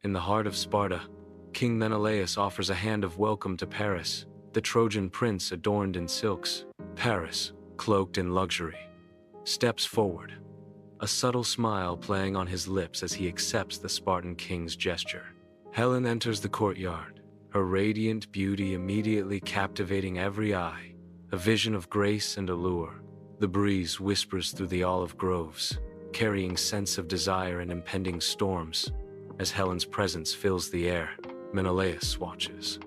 In the heart of Sparta, King Menelaus offers a hand of welcome to Paris, the Trojan prince adorned in silks. Paris, cloaked in luxury, steps forward, a subtle smile playing on his lips as he accepts the Spartan king's gesture. Helen enters the courtyard, her radiant beauty immediately captivating every eye, a vision of grace and allure. The breeze whispers through the olive groves, carrying scents of desire and impending storms. As Helen's presence fills the air, Menelaus watches,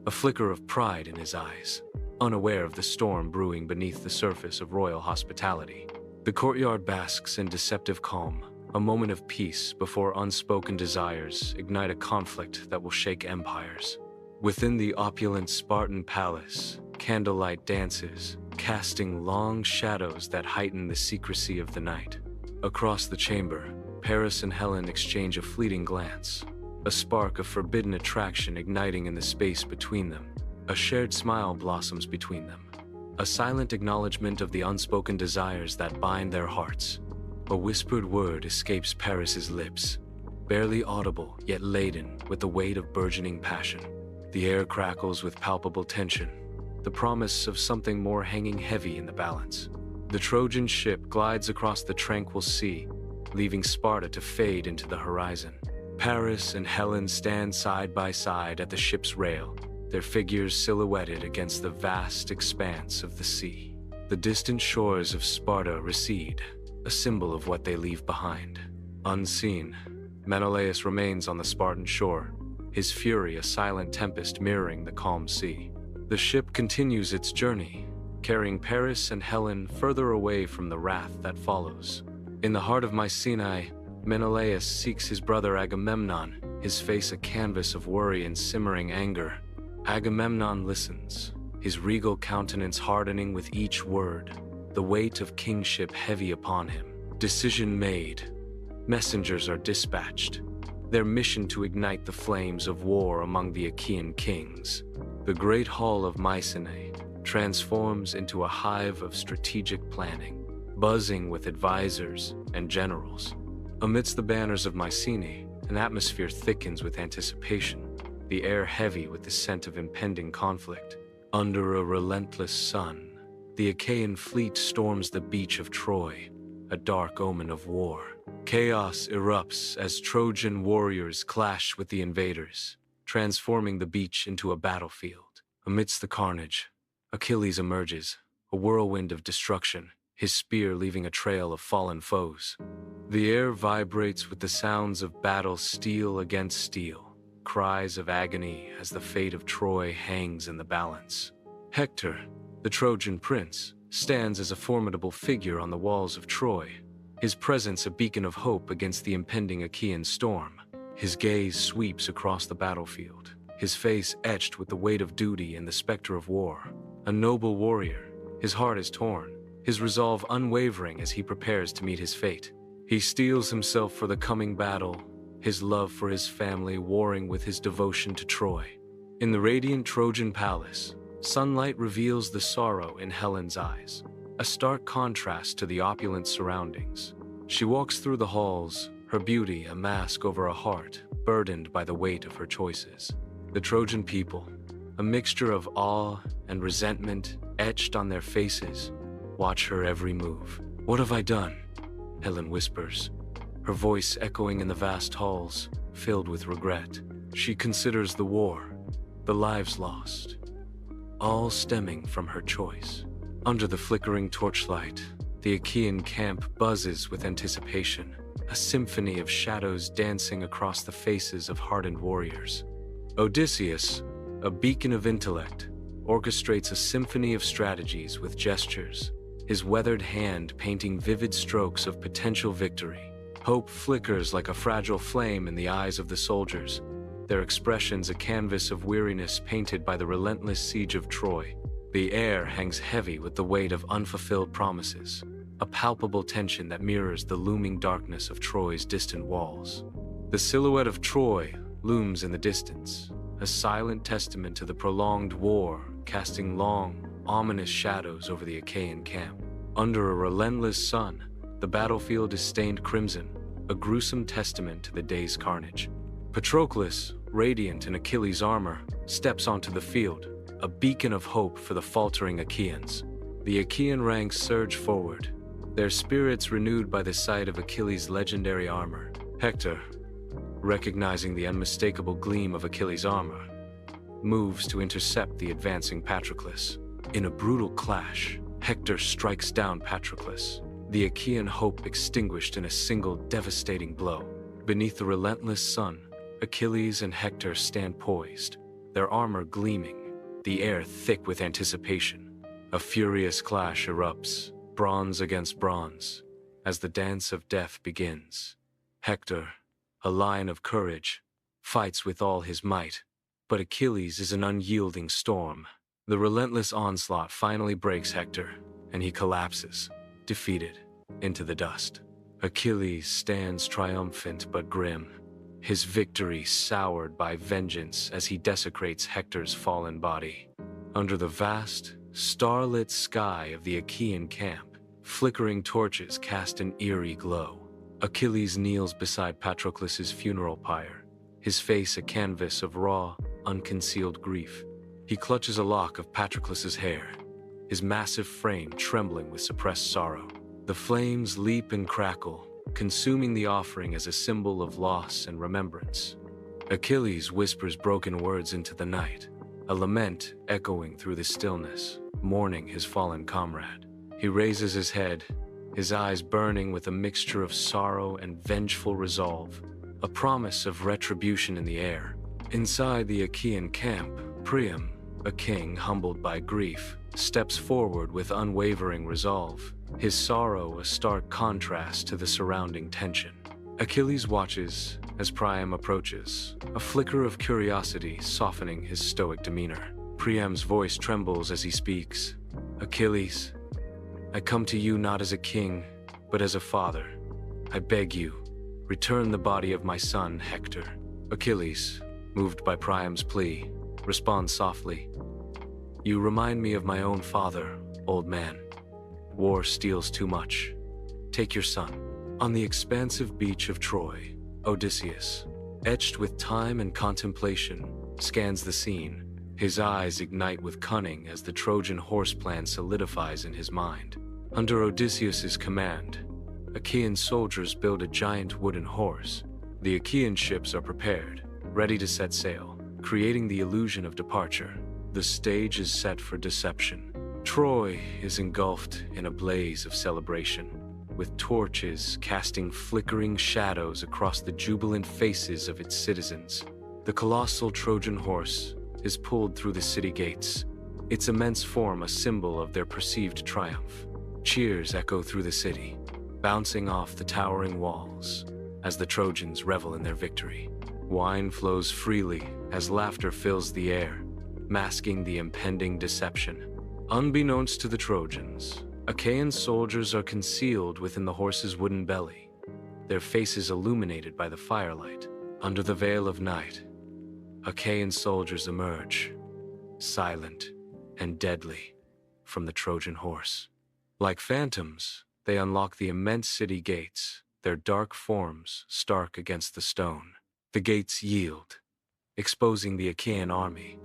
a flicker of pride in his eyes, unaware of the storm brewing beneath the surface of royal hospitality. The courtyard basks in deceptive calm, a moment of peace before unspoken desires ignite a conflict that will shake empires. Within the opulent Spartan palace, candlelight dances, casting long shadows that heighten the secrecy of the night. Across the chamber, Paris and Helen exchange a fleeting glance, a spark of forbidden attraction igniting in the space between them. A shared smile blossoms between them, a silent acknowledgement of the unspoken desires that bind their hearts. A whispered word escapes Paris's lips, barely audible yet laden with the weight of burgeoning passion. The air crackles with palpable tension, the promise of something more hanging heavy in the balance. The Trojan ship glides across the tranquil sea, leaving Sparta to fade into the horizon. Paris and Helen stand side by side at the ship's rail, their figures silhouetted against the vast expanse of the sea. The distant shores of Sparta recede, a symbol of what they leave behind. Unseen, Menelaus remains on the Spartan shore, his fury a silent tempest mirroring the calm sea. The ship continues its journey, carrying Paris and Helen further away from the wrath that follows. In the heart of Mycenae, Menelaus seeks his brother Agamemnon, his face a canvas of worry and simmering anger. Agamemnon listens, his regal countenance hardening with each word, the weight of kingship heavy upon him. Decision made. Messengers are dispatched, their mission to ignite the flames of war among the Achaean kings. The great hall of Mycenae transforms into a hive of strategic planning, buzzing with advisors and generals. Amidst the banners of Mycenae, an atmosphere thickens with anticipation, the air heavy with the scent of impending conflict. Under a relentless sun, the Achaean fleet storms the beach of Troy, a dark omen of war. Chaos erupts as Trojan warriors clash with the invaders, transforming the beach into a battlefield. Amidst the carnage, Achilles emerges, a whirlwind of destruction, his spear leaving a trail of fallen foes. The air vibrates with the sounds of battle steel against steel, cries of agony as the fate of Troy hangs in the balance. Hector, the Trojan prince, stands as a formidable figure on the walls of Troy, his presence a beacon of hope against the impending Achaean storm. His gaze sweeps across the battlefield, his face etched with the weight of duty and the specter of war. A noble warrior, his heart is torn, his resolve unwavering as he prepares to meet his fate. He steels himself for the coming battle, his love for his family warring with his devotion to Troy. In the radiant Trojan palace, sunlight reveals the sorrow in Helen's eyes, a stark contrast to the opulent surroundings. She walks through the halls, her beauty a mask over a heart burdened by the weight of her choices. The Trojan people, a mixture of awe and resentment etched on their faces, watch her every move. "What have I done?" Helen whispers, her voice echoing in the vast halls, filled with regret. She considers the war, the lives lost, all stemming from her choice. Under the flickering torchlight, the Achaean camp buzzes with anticipation, a symphony of shadows dancing across the faces of hardened warriors. Odysseus, a beacon of intellect, orchestrates a symphony of strategies with gestures, his weathered hand painting vivid strokes of potential victory. Hope flickers like a fragile flame in the eyes of the soldiers, their expressions a canvas of weariness painted by the relentless siege of Troy. The air hangs heavy with the weight of unfulfilled promises, a palpable tension that mirrors the looming darkness of Troy's distant walls. The silhouette of Troy looms in the distance, a silent testament to the prolonged war, casting long, ominous shadows over the Achaean camp. Under a relentless sun, the battlefield is stained crimson, a gruesome testament to the day's carnage. Patroclus, radiant in Achilles' armor, steps onto the field, a beacon of hope for the faltering Achaeans. The Achaean ranks surge forward, their spirits renewed by the sight of Achilles' legendary armor. Hector, recognizing the unmistakable gleam of Achilles' armor, moves to intercept the advancing Patroclus. In a brutal clash, Hector strikes down Patroclus, the Achaean hope extinguished in a single devastating blow. Beneath the relentless sun, Achilles and Hector stand poised, their armor gleaming, the air thick with anticipation. A furious clash erupts, bronze against bronze, as the dance of death begins. Hector, a lion of courage, fights with all his might, but Achilles is an unyielding storm. The relentless onslaught finally breaks Hector, and he collapses, defeated, into the dust. Achilles stands triumphant but grim, his victory soured by vengeance as he desecrates Hector's fallen body. Under the vast, starlit sky of the Achaean camp, flickering torches cast an eerie glow. Achilles kneels beside Patroclus's funeral pyre, his face a canvas of raw, unconcealed grief. He clutches a lock of Patroclus's hair, his massive frame trembling with suppressed sorrow. The flames leap and crackle, consuming the offering as a symbol of loss and remembrance. Achilles whispers broken words into the night, a lament echoing through the stillness, mourning his fallen comrade. He raises his head, his eyes burning with a mixture of sorrow and vengeful resolve, a promise of retribution in the air. Inside the Achaean camp, Priam, a king humbled by grief, steps forward with unwavering resolve, his sorrow a stark contrast to the surrounding tension. Achilles watches as Priam approaches, a flicker of curiosity softening his stoic demeanor. Priam's voice trembles as he speaks. "Achilles, I come to you not as a king, but as a father. I beg you, return the body of my son, Hector." Achilles, moved by Priam's plea, responds softly, "You remind me of my own father, old man. War steals too much. Take your son." On the expansive beach of Troy, Odysseus, etched with time and contemplation, scans the scene. His eyes ignite with cunning as the Trojan horse plan solidifies in his mind. Under Odysseus's command, Achaean soldiers build a giant wooden horse. The Achaean ships are prepared, ready to set sail, creating the illusion of departure. The stage is set for deception. Troy is engulfed in a blaze of celebration, with torches casting flickering shadows across the jubilant faces of its citizens. The colossal Trojan horse is pulled through the city gates, its immense form a symbol of their perceived triumph. Cheers echo through the city, bouncing off the towering walls as the Trojans revel in their victory. Wine flows freely as laughter fills the air, masking the impending deception. Unbeknownst to the Trojans, Achaean soldiers are concealed within the horse's wooden belly, their faces illuminated by the firelight. Under the veil of night, Achaean soldiers emerge, silent and deadly, from the Trojan horse. Like phantoms, they unlock the immense city gates, their dark forms stark against the stone. The gates yield, exposing the Achaean army,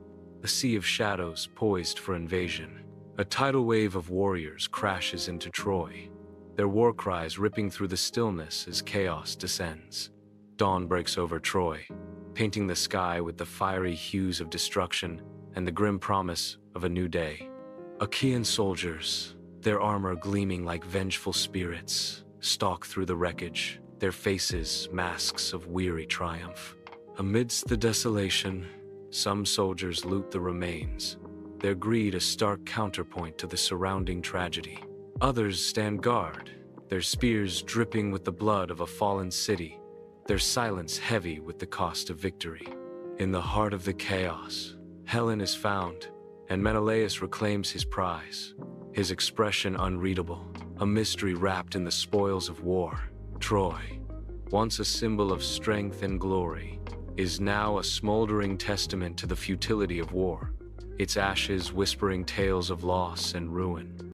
a sea of shadows poised for invasion. A tidal wave of warriors crashes into Troy, their war cries ripping through the stillness as chaos descends. Dawn breaks over Troy, painting the sky with the fiery hues of destruction and the grim promise of a new day. Achaean soldiers, their armor gleaming like vengeful spirits, stalk through the wreckage, their faces masks of weary triumph. Amidst the desolation, some soldiers loot the remains, their greed a stark counterpoint to the surrounding tragedy. Others stand guard, their spears dripping with the blood of a fallen city, their silence heavy with the cost of victory. In the heart of the chaos, Helen is found, and Menelaus reclaims his prize, his expression unreadable, a mystery wrapped in the spoils of war. Troy, once a symbol of strength and glory, is now a smoldering testament to the futility of war, its ashes whispering tales of loss and ruin.